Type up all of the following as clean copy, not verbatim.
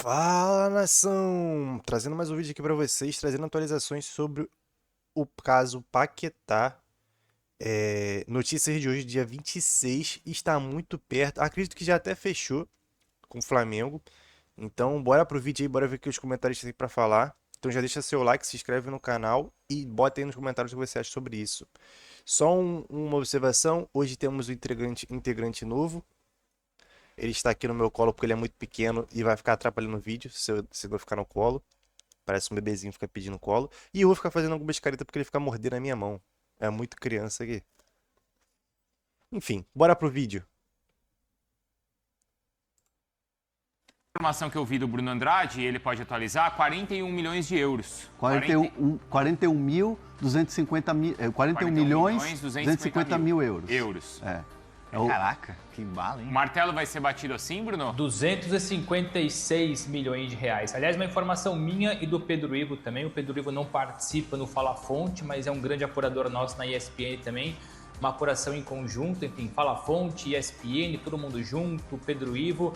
Fala, nação! Trazendo mais um vídeo aqui pra vocês, trazendo atualizações sobre o caso Paquetá. Notícias de hoje, dia 26, está muito perto. Acredito que já até fechou com o Flamengo. Então, bora pro vídeo aí, bora ver o que os comentários têm pra falar. Então já deixa seu like, se inscreve no canal e bota aí nos comentários o que você acha sobre isso. Só uma observação, hoje temos um integrante novo. Ele está aqui no meu colo porque ele é muito pequeno e vai ficar atrapalhando o vídeo se eu não ficar no colo. Parece um bebezinho ficar pedindo colo. E eu vou ficar fazendo algumas caretas porque ele fica mordendo a minha mão. É muito criança aqui. Enfim, bora pro vídeo. Informação que eu vi do Bruno Andrade, ele pode atualizar, 41 milhões de euros. 41 mil, 250 mil, 41 milhões, 250 mil euros. Caraca, que bala, hein? O martelo vai ser batido assim, Bruno? 256 milhões de reais. Aliás, uma informação minha e do Pedro Ivo também. O Pedro Ivo não participa no Fala Fonte, mas é um grande apurador nosso na ESPN também. Uma apuração em conjunto, enfim, Fala Fonte, ESPN, todo mundo junto, Pedro Ivo.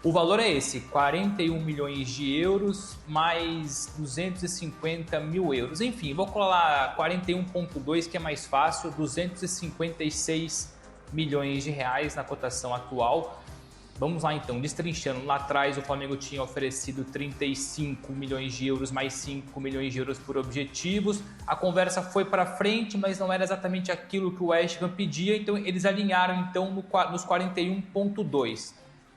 O valor é esse, 41 milhões de euros mais 250 mil euros. Enfim, vou colar 41,2 que é mais fácil, 256 milhões de reais na cotação atual. Vamos lá então, destrinchando. Lá atrás o Flamengo tinha oferecido 35 milhões de euros mais 5 milhões de euros por objetivos. A conversa foi para frente, mas não era exatamente aquilo que o West Ham pedia, então eles alinharam então nos 41,2.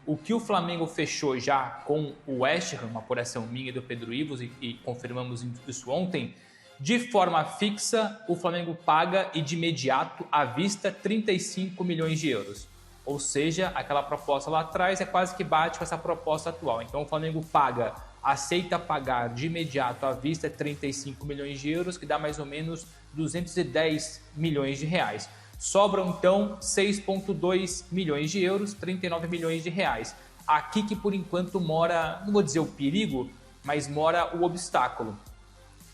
O que o Flamengo fechou já com o West Ham, uma apuração minha e do Pedro Ivo, e confirmamos isso ontem, de forma fixa, o Flamengo paga e de imediato, à vista, 35 milhões de euros. Ou seja, aquela proposta lá atrás é quase que bate com essa proposta atual. Então o Flamengo aceita pagar de imediato à vista 35 milhões de euros, que dá mais ou menos 210 milhões de reais. Sobram então 6,2 milhões de euros, 39 milhões de reais. Aqui que por enquanto mora, não vou dizer o perigo, mas mora o obstáculo.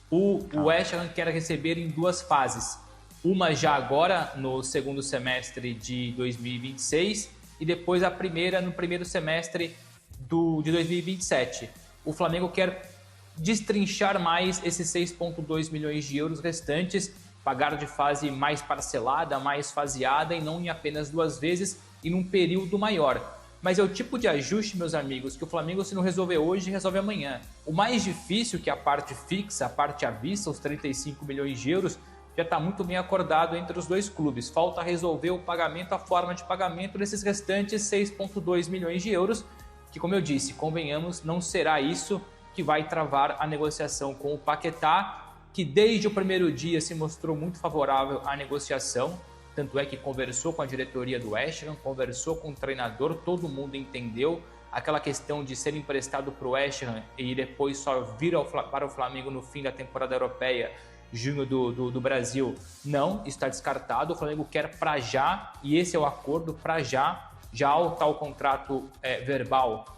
O West Ham quer receber em duas fases. Uma já agora, no segundo semestre de 2026, e depois a primeira no primeiro semestre de 2027. O Flamengo quer destrinchar mais esses 6,2 milhões de euros restantes, pagar de fase mais parcelada, mais faseada, e não em apenas duas vezes e num período maior. Mas é o tipo de ajuste, meus amigos, que o Flamengo, se não resolver hoje, resolve amanhã. O mais difícil, que é a parte fixa, a parte à vista, os 35 milhões de euros, já está muito bem acordado entre os dois clubes. Falta resolver o pagamento, a forma de pagamento desses restantes 6,2 milhões de euros, que, como eu disse, convenhamos, não será isso que vai travar a negociação com o Paquetá, que desde o primeiro dia se mostrou muito favorável à negociação. Tanto é que conversou com a diretoria do West Ham, conversou com o treinador, todo mundo entendeu aquela questão de ser emprestado para o West Ham e depois só vir para o Flamengo no fim da temporada europeia, junho do Brasil. Não, está descartado. O Flamengo quer para já, e esse é o acordo para já o tal contrato verbal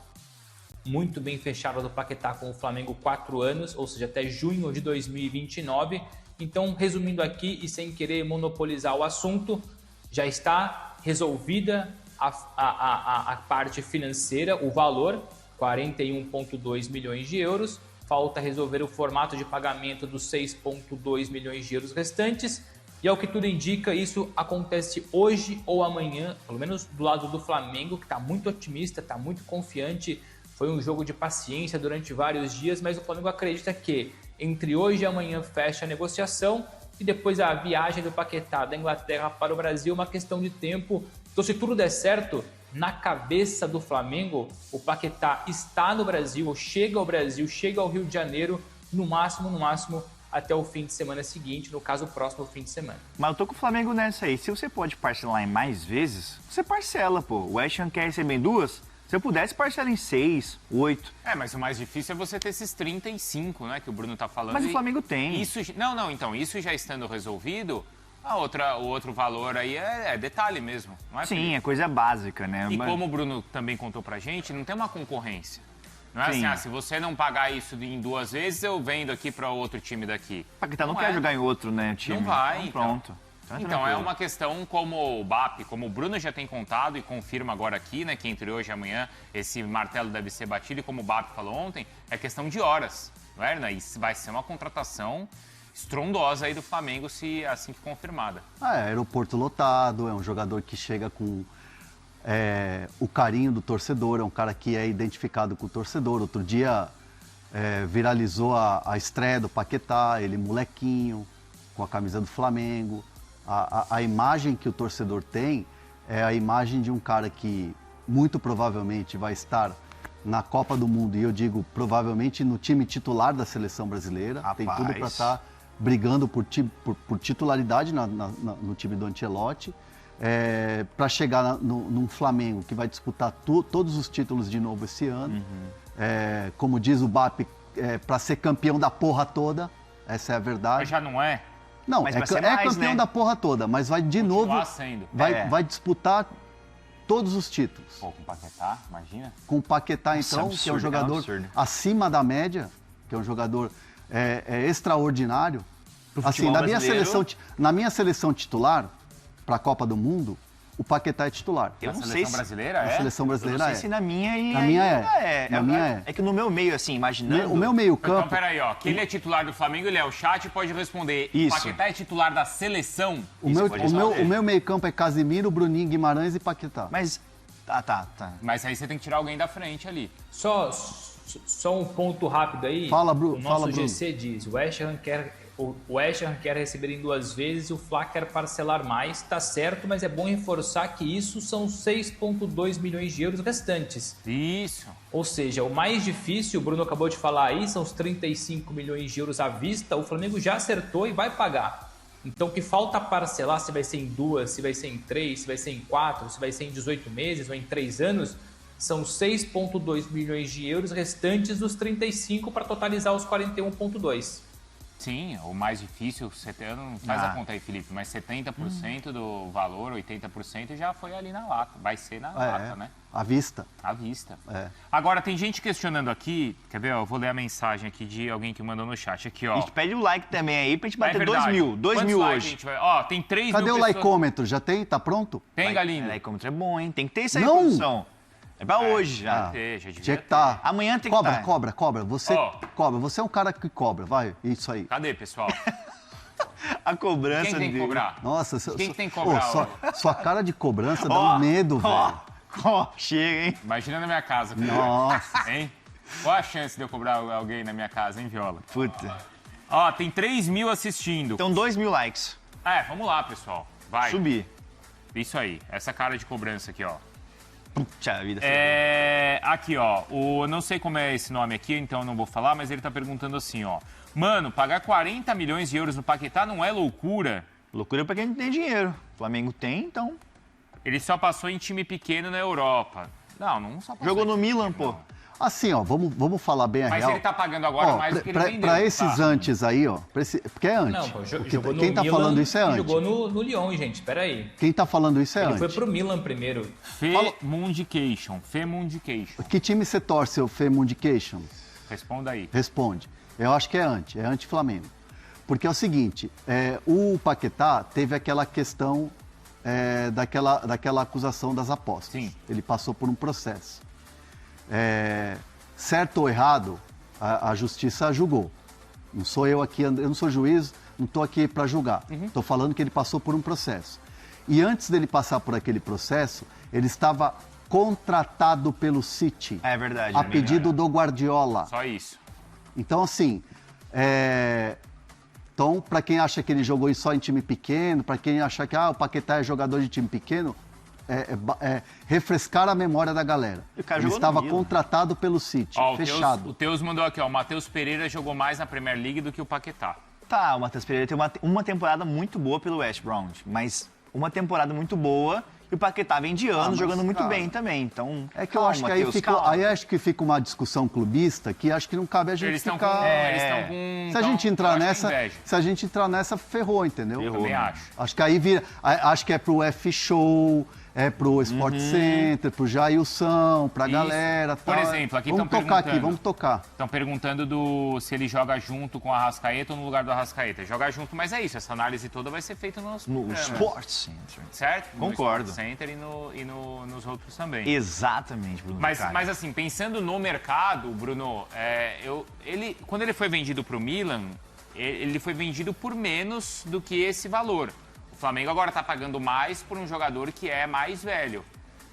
muito bem fechado do Paquetá com o Flamengo, 4 anos, ou seja, até junho de 2029. Então, resumindo aqui e sem querer monopolizar o assunto, já está resolvida a parte financeira, o valor, 41,2 milhões de euros. Falta resolver o formato de pagamento dos 6,2 milhões de euros restantes. E ao que tudo indica, isso acontece hoje ou amanhã, pelo menos do lado do Flamengo, que está muito otimista, está muito confiante. Foi um jogo de paciência durante vários dias, mas o Flamengo acredita que entre hoje e amanhã fecha a negociação e depois a viagem do Paquetá da Inglaterra para o Brasil é uma questão de tempo. Então, se tudo der certo, na cabeça do Flamengo, o Paquetá está no Brasil, chega ao Brasil, chega ao Rio de Janeiro, no máximo, até o fim de semana seguinte, no caso, o próximo fim de semana. Mas eu tô com o Flamengo nessa aí. Se você pode parcelar em mais vezes, você parcela, pô. O West Ham quer receber em duas? Se eu pudesse, parcela em 6, 8. Mas o mais difícil é você ter esses 35, né, que o Bruno tá falando. Mas o Flamengo tem. Isso, então, isso já estando resolvido, o outro valor aí é detalhe mesmo, não é? Sim, é coisa básica, né? E como o Bruno também contou pra gente, não tem uma concorrência. Não é Sim. assim, se você não pagar isso em duas vezes, eu vendo aqui para outro time daqui. O Paquetá não quer jogar em outro, né, time? Não vai, então. Pronto. Então, é uma questão como o BAP, como o Bruno já tem contado e confirma agora aqui, né, que entre hoje e amanhã esse martelo deve ser batido, e como o BAP falou ontem, é questão de horas, não é, Hernan? E vai ser uma contratação estrondosa aí do Flamengo, se assim que confirmada. Aeroporto lotado, é um jogador que chega com o carinho do torcedor, é um cara que é identificado com o torcedor. Outro dia viralizou a estreia do Paquetá, ele molequinho, com a camisa do Flamengo. A imagem que o torcedor tem é a imagem de um cara que muito provavelmente vai estar na Copa do Mundo, e eu digo provavelmente no time titular da seleção brasileira. Rapaz. Tem tudo para estar brigando por titularidade no time do Ancelotti, para chegar num Flamengo que vai disputar todos os títulos de novo esse ano. Como diz o BAP, para ser campeão da porra toda, essa é a verdade. Mas já não é? Não, Mas é campeão, né, da porra toda, mas vai de novo, sendo. vai disputar todos os títulos. Pô, com o Paquetá, imagina. Com o Paquetá, então, absurdo, que é um jogador acima da média, que é um jogador extraordinário. Assim, na minha seleção titular, para a Copa do Mundo, o Paquetá é titular. Eu não sei seleção brasileira Na seleção brasileira eu não sei se na minha Na minha É que no meu meio, assim, imaginando... O meu meio campo... Então, peraí, ó. Que ele é titular do Flamengo, ele é o chat, pode responder. Isso. O Paquetá é titular da seleção? O meu meio campo é Casimiro, Bruninho, Guimarães e Paquetá. Mas... Tá. Mas aí você tem que tirar alguém da frente ali. Só um ponto rápido aí. Fala, Bruno. O nosso GC diz, o West Ham quer receber em 2 vezes, o Fla quer parcelar mais, tá certo, mas é bom reforçar que isso são 6,2 milhões de euros restantes. Isso. Ou seja, o mais difícil, o Bruno acabou de falar aí, são os 35 milhões de euros à vista, o Flamengo já acertou e vai pagar. Então o que falta parcelar, se vai ser em 2, se vai ser em 3, se vai ser em 4, se vai ser em 18 meses ou em 3 anos, são 6,2 milhões de euros restantes dos 35 para totalizar os 41,2. Sim, o mais difícil, não faz a conta aí, Felipe, mas 70% do valor, 80% já foi ali na lata. Vai ser na lata, né? À vista. À vista. Agora, tem gente questionando aqui, quer ver? Eu vou ler a mensagem aqui de alguém que mandou no chat. Aqui, ó. A gente pede o like também aí pra gente bater 2 verdade. mil. 2 mil likes hoje. a gente vai... Ó, tem 3 Cadê mil o pessoas... likeômetro? Já tem? Tá pronto? Tem, Galindo? O likeômetro é bom, hein? Tem que ter isso aí, Não. produção. É pra hoje já. Já devia Tinha que estar. Amanhã tem que estar. Cobra. Você cobra. Você é um cara que cobra. Vai, isso aí. Cadê, pessoal? A cobrança Quem tem que cobrar? Nossa, Quem tem que cobrar? Sua cara de cobrança dá um medo, velho. Chega, hein? Imagina na minha casa. Nossa. Hein? Qual a chance de eu cobrar alguém na minha casa, hein, Viola? Puta. Ó, tem 3 mil assistindo. Então 2 mil likes. Vamos lá, pessoal. Vai. Subir. Isso aí. Essa cara de cobrança aqui, ó. Puta vida. Aqui, ó. Não sei como é esse nome aqui, então eu não vou falar, mas ele tá perguntando assim, ó. Mano, pagar 40 milhões de euros no Paquetá não é loucura? Loucura pra quem não tem dinheiro. O Flamengo tem, então... Ele só passou em time pequeno na Europa. Não só passou. Jogou no Milan, pô. Assim, ó, vamos falar bem a real. Mas ele tá pagando agora mais do que ele vendeu. Pra esses antes aí, ó. Porque é antes. Não, pô, jogou quem no tá Milan falando isso é e antes. jogou no Lyon, gente, peraí. Quem tá falando isso é Ele antes. foi pro Milan primeiro. Femundication. Que time você torce, o Femundication? Responda aí. Responde. Eu acho que é anti-Flamengo. Porque é o seguinte, o Paquetá teve aquela questão daquela acusação das apostas. Sim. Ele passou por um processo. Certo ou errado, a justiça julgou. Não sou eu aqui, eu não sou juiz, não estou aqui para julgar. Estou falando que ele passou por um processo. E antes dele passar por aquele processo, ele estava contratado pelo City. É verdade. A pedido do Guardiola. Só isso. Então, assim, então, para quem acha que ele jogou só em time pequeno, para quem acha que o Paquetá é jogador de time pequeno, refrescar a memória da galera. Ele estava contratado pelo City, fechado. O Teus mandou aqui, ó, o Matheus Pereira jogou mais na Premier League do que o Paquetá. Tá, o Matheus Pereira tem uma temporada muito boa pelo West Brom, mas uma temporada muito boa e o Paquetá vem de anos jogando muito bem também, então... É que eu acho que aí acho que fica uma discussão clubista que acho que não cabe a gente eles ficar... Eles estão com... Se a gente entrar nessa, ferrou, entendeu? Ferrou, também acho. Acho que aí vira... Acho que é pro F-Show, pro Sport Center, pro Jailson, pra Isso. galera. Por tal. exemplo, aqui vamos estão tocar aqui, perguntando. vamos tocar. Estão perguntando se ele joga junto com o Arrascaeta ou no lugar do Arrascaeta. Joga junto, mas é isso. Essa análise toda vai ser feita no nosso No programa. Sport Center. Certo? Concordo. No Sport Center nos outros também. Exatamente, Bruno. Mas Vicari. assim, pensando no mercado, Bruno, quando ele foi vendido para o Milan, ele foi vendido por menos do que esse valor. O Flamengo agora está pagando mais por um jogador que é mais velho.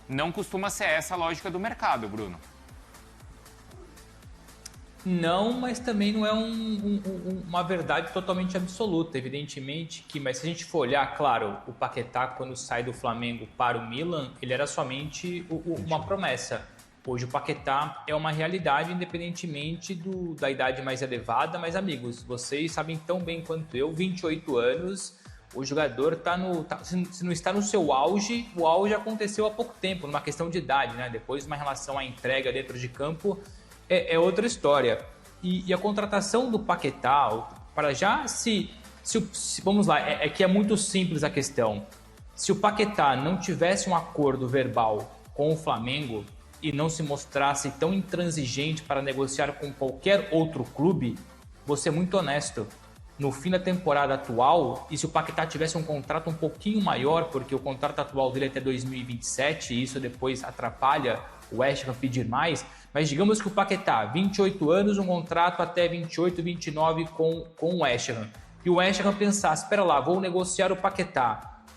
Não costuma ser essa a lógica do mercado, Bruno. Não, mas também não é uma verdade totalmente absoluta, evidentemente que, mas se a gente for olhar, claro, o Paquetá quando sai do Flamengo para o Milan, ele era somente uma promessa. Hoje o Paquetá é uma realidade, independentemente da idade mais elevada, mas amigos, vocês sabem tão bem quanto eu, 28 anos, o jogador se não está no seu auge, o auge aconteceu há pouco tempo, numa questão de idade, né? Depois, uma relação à entrega dentro de campo, é outra história. E a contratação do Paquetá, para já, vamos lá, é que é muito simples a questão. Se o Paquetá não tivesse um acordo verbal com o Flamengo e não se mostrasse tão intransigente para negociar com qualquer outro clube, vou ser muito honesto. No fim da temporada atual, e se o Paquetá tivesse um contrato um pouquinho maior, porque o contrato atual dele é até 2027, e isso depois atrapalha o West Ham pedir mais, mas digamos que o Paquetá, 28 anos, um contrato até 28, 29 com o West Ham, e o West Ham pensasse, espera lá, vou negociar o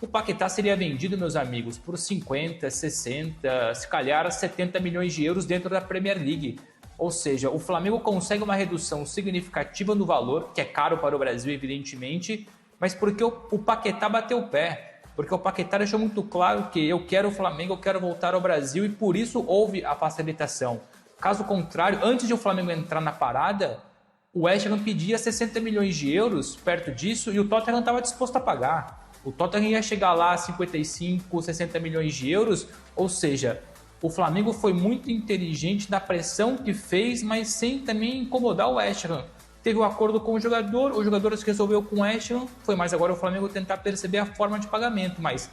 Paquetá seria vendido, meus amigos, por 50, 60, se calhar 70 milhões de euros dentro da Premier League. Ou seja, o Flamengo consegue uma redução significativa no valor, que é caro para o Brasil, evidentemente, mas porque o Paquetá bateu o pé. Porque o Paquetá deixou muito claro que eu quero o Flamengo, eu quero voltar ao Brasil, e por isso houve a facilitação. Caso contrário, antes de o Flamengo entrar na parada, o West Ham pedia 60 milhões de euros perto disso e o Tottenham estava disposto a pagar. O Tottenham ia chegar lá a 55, 60 milhões de euros, ou seja, o Flamengo foi muito inteligente na pressão que fez, mas sem também incomodar o West Ham. Teve um acordo com o jogador se resolveu com o West Ham, foi mais agora o Flamengo tentar perceber a forma de pagamento, mas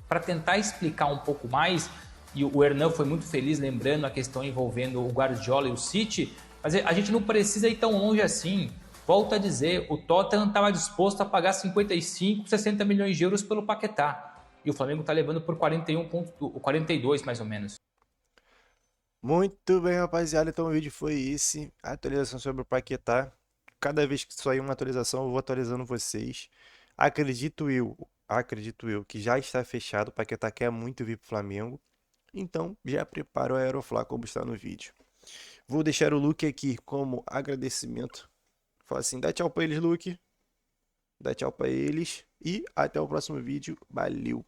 para tentar explicar um pouco mais, e o Hernan foi muito feliz lembrando a questão envolvendo o Guardiola e o City, mas a gente não precisa ir tão longe assim. Volto a dizer, o Tottenham estava disposto a pagar 55, 60 milhões de euros pelo Paquetá. E o Flamengo está levando por 42 mais ou menos. Muito bem, rapaziada. Então o vídeo foi esse. A atualização sobre o Paquetá. Cada vez que sair uma atualização, eu vou atualizando vocês. Acredito eu que já está fechado. O Paquetá quer muito vir pro Flamengo. Então já prepara o Aeroflá como está no vídeo. Vou deixar o Luke aqui como agradecimento. Fala assim, dá tchau pra eles, Luke. Dá tchau pra eles. E até o próximo vídeo. Valeu!